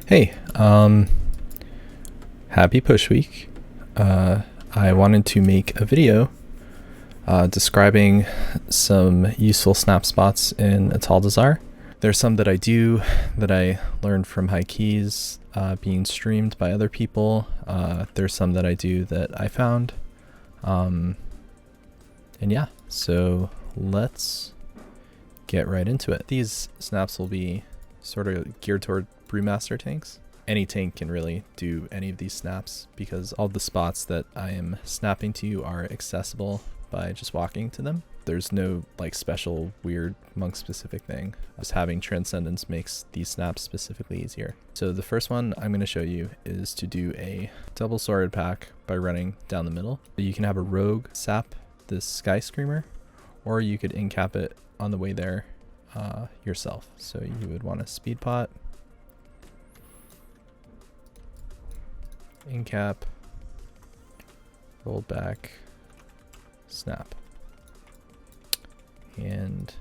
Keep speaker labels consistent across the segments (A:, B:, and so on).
A: Hey, happy push week. I wanted to make a video describing some useful snap spots in Atal'Dazar. There's some that I do that I learned from high keys being streamed by other people. There's some that I do that I found. And yeah, so let's get right into it. These snaps will be sort of geared toward brewmaster tanks. Any tank can really do any of these snaps because all the spots that I am snapping to are accessible by just walking to them. There's no like special weird monk specific thing. Just having transcendence makes these snaps specifically easier. So the first one I'm going to show you is to do a double sword pack by running down the middle. You can have a rogue sap this sky screamer, or you could incap it on the way there yourself. So you would want a speed pot, incap, roll back, snap. And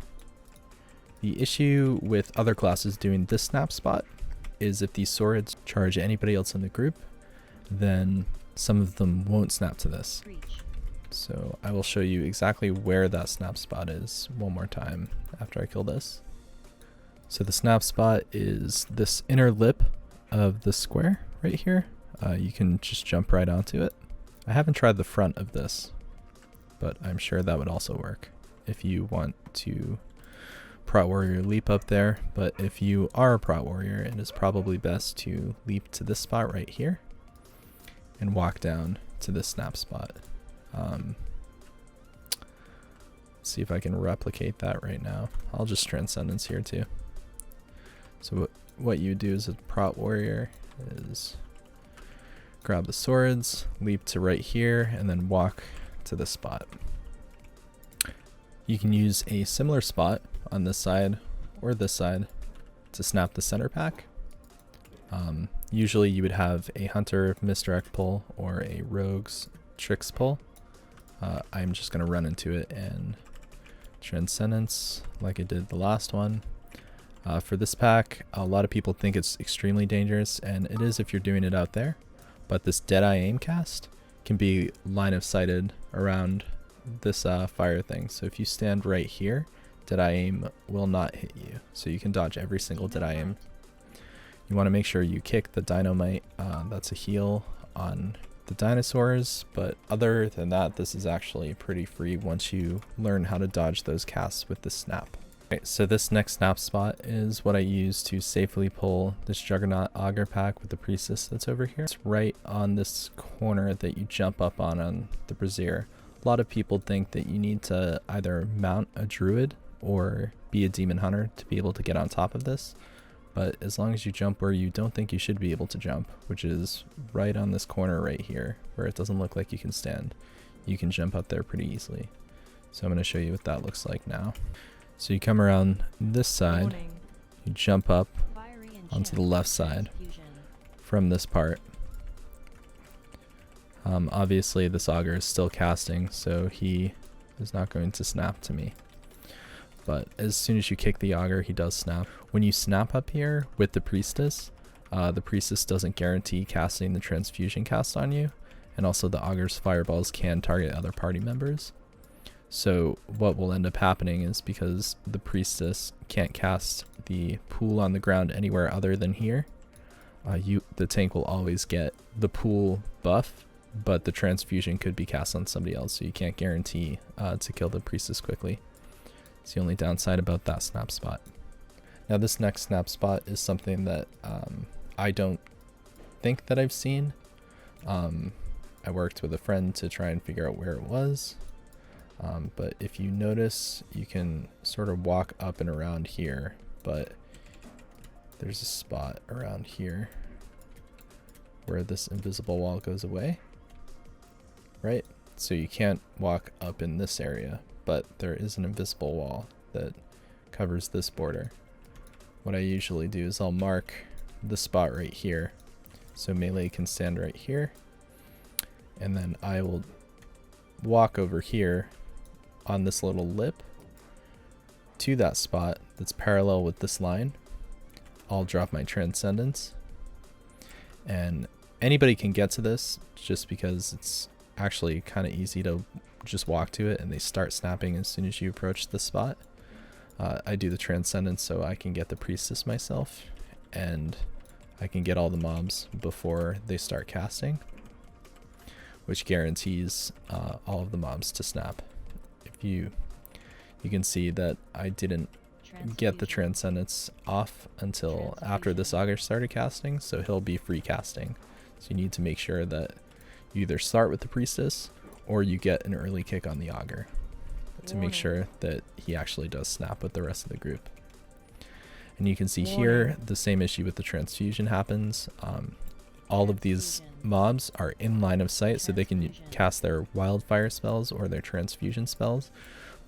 A: the issue with other classes doing this snap spot is if these swords charge anybody else in the group, then some of them won't snap to this. So I will show you exactly where that snap spot is one more time after I kill this. So the snap spot is this inner lip of the square right here. You can just jump right onto it. I haven't tried the front of this, but I'm sure that would also work if you want to prot warrior leap up there. But if you are a prot warrior, it is probably best to leap to this spot right here and walk down to this snap spot. See if I can replicate that right now. I'll just transcendence here too. So what you do as a prot warrior is grab the swords, leap to right here, and then walk to this spot. You can use a similar spot on this side or this side to snap the center pack. Usually you would have a hunter misdirect pull or a rogue's tricks pull. I'm just going to run into it and transcendence like I did the last one. For this pack, a lot of people think it's extremely dangerous, and it is if you're doing it out there. But this Deadeye aim cast can be line of sighted around this fire thing. So if you stand right here, Deadeye aim will not hit you. So you can dodge every single Deadeye aim. You want to make sure you kick the dynamite. That's a heal on the dinosaurs, but other than that, this is actually pretty free once you learn how to dodge those casts with the snap. Okay, so this next snap spot is what I use to safely pull this Juggernaut Pack with the Priestess that's over here. It's right on this corner that you jump up on the brazier. A lot of people think that you need to either mount a druid or be a demon hunter to be able to get on top of this. But as long as you jump where you don't think you should be able to jump, which is right on this corner right here, where it doesn't look like you can stand, you can jump up there pretty easily. So I'm going to show you what that looks like now. So you come around this side, you jump up onto the left side from this part. Obviously this augur is still casting, so he is not going to snap to me. But as soon as you kick the augur, he does snap. When you snap up here with the Priestess doesn't guarantee casting the transfusion cast on you, and also the augur's fireballs can target other party members. So what will end up happening is, because the Priestess can't cast the pool on the ground anywhere other than here, the tank will always get the pool buff, but the transfusion could be cast on somebody else, so you can't guarantee to kill the Priestess quickly. It's the only downside about that snap spot. Now this next snap spot is something that I don't think that I've seen. I worked with a friend to try and figure out where it was. But if you notice, you can sort of walk up and around here, but there's a spot around here where this invisible wall goes away, right? So you can't walk up in this area, but there is an invisible wall that covers this border. What I usually do is I'll mark the spot right here, so melee can stand right here, and then I will walk over here on this little lip to that spot that's parallel with this line. I'll drop my transcendence, And anybody can get to this just because it's actually kind of easy to just walk to it, and they start snapping as soon as you approach the spot. I do the Transcendence so I can get the Priestess myself, and I can get all the mobs before they start casting, which guarantees all of the mobs to snap. If you can see that I didn't get the Transcendence off until after this Augur started casting, so he'll be free casting. So you need to make sure that you either start with the Priestess or you get an early kick on the Augur to make sure that he actually does snap with the rest of the group. And you can see here the same issue with the transfusion happens. All of these mobs are in line of sight, so they can cast their wildfire spells or their transfusion spells,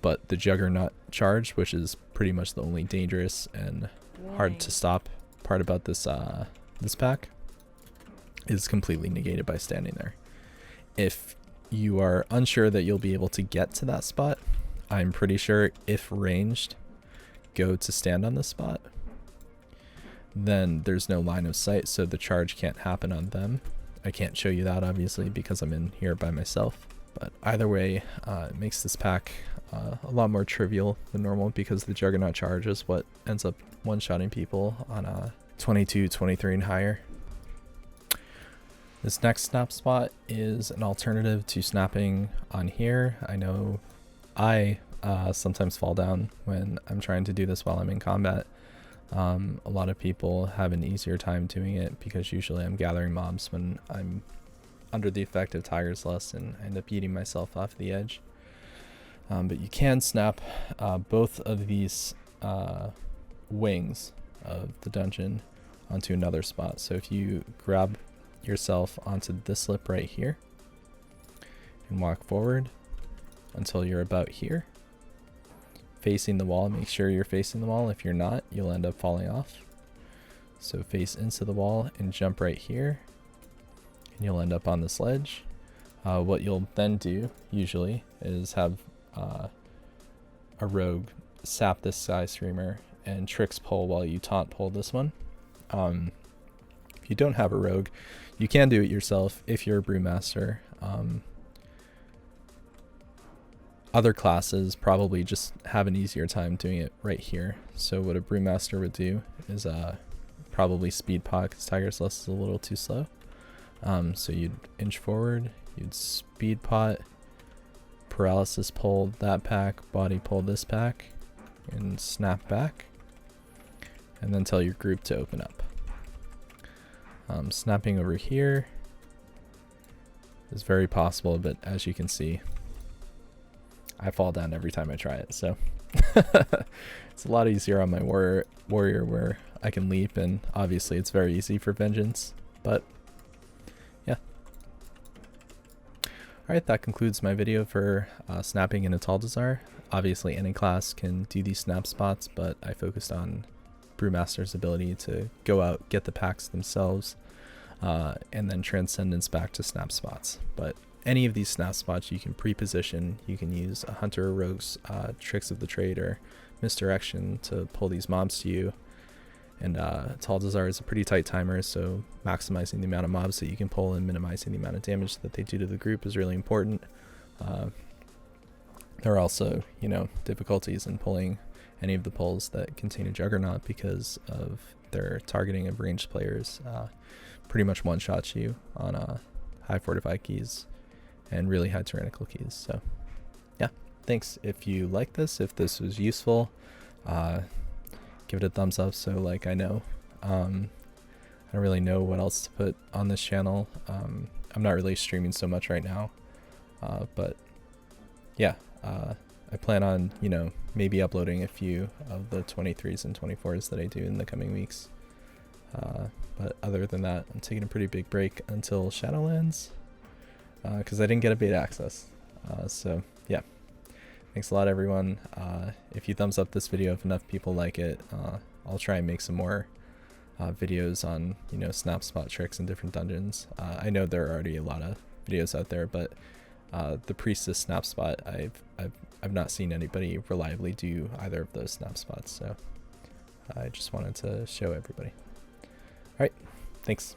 A: but the Juggernaut charge, which is pretty much the only dangerous and hard to stop part about this this pack, is completely negated by standing there. If you are unsure that you'll be able to get to that spot, I'm pretty sure if ranged, go to stand on the spot, then there's no line of sight, so the charge can't happen on them. I can't show you that obviously because I'm in here by myself, but either way, it makes this pack a lot more trivial than normal because the Juggernaut charge is what ends up one-shotting people on a 22, 23 and higher. This next snap spot is an alternative to snapping on here. I know I sometimes fall down when I'm trying to do this while I'm in combat. A lot of people have an easier time doing it because usually I'm gathering mobs when I'm under the effect of Tiger's Lust and I end up eating myself off the edge. But you can snap both of these wings of the dungeon onto another spot. So if you grab yourself onto this lip right here and walk forward until you're about here, facing the wall, make sure you're facing the wall. If you're not, you'll end up falling off. So face into the wall and jump right here, and you'll end up on this ledge. What you'll then do usually is have a rogue sap this Sky Screamer and tricks pull while you taunt pull this one. If you don't have a rogue, you can do it yourself if you're a brewmaster. Other classes probably just have an easier time doing it right here. So what a brewmaster would do is probably speed pot because Tiger's Lust is a little too slow. So you'd inch forward, you'd speed pot, paralysis pull that pack, body pull this pack, and snap back, and then tell your group to open up. Snapping over here is very possible, but as you can see, I fall down every time I try it, so it's a lot easier on my warrior where I can leap, and obviously it's very easy for Vengeance, but yeah. Alright, that concludes my video for snapping in Atal'Dazar. Obviously any class can do these snap spots, but I focused on Brewmaster's ability to go out, get the packs themselves, and then Transcendence back to snap spots. But any of these snap spots you can pre-position. You can use a Hunter or Rogue's Tricks of the Trade or Misdirection to pull these mobs to you. And Atal'Dazar is a pretty tight timer, so maximizing the amount of mobs that you can pull and minimizing the amount of damage that they do to the group is really important. There are also, difficulties in pulling any of the pulls that contain a Juggernaut because of their targeting of ranged players. Pretty much one-shots you on high fortified keys and really high tyrannical keys. So yeah, thanks. If you like this, if this was useful, give it a thumbs up so like I know. I don't really know what else to put on this channel. I'm not really streaming so much right now, but yeah, I plan on, maybe uploading a few of the 23s and 24s that I do in the coming weeks. But other than that, I'm taking a pretty big break until Shadowlands, because I didn't get a beta access. So yeah, thanks a lot everyone. If you thumbs up this video, if enough people like it, I'll try and make some more videos on, snap spot tricks in different dungeons. I know there are already a lot of videos out there, but the Priestess snap spot, I've not seen anybody reliably do either of those snap spots, so I just wanted to show everybody. Alright, thanks.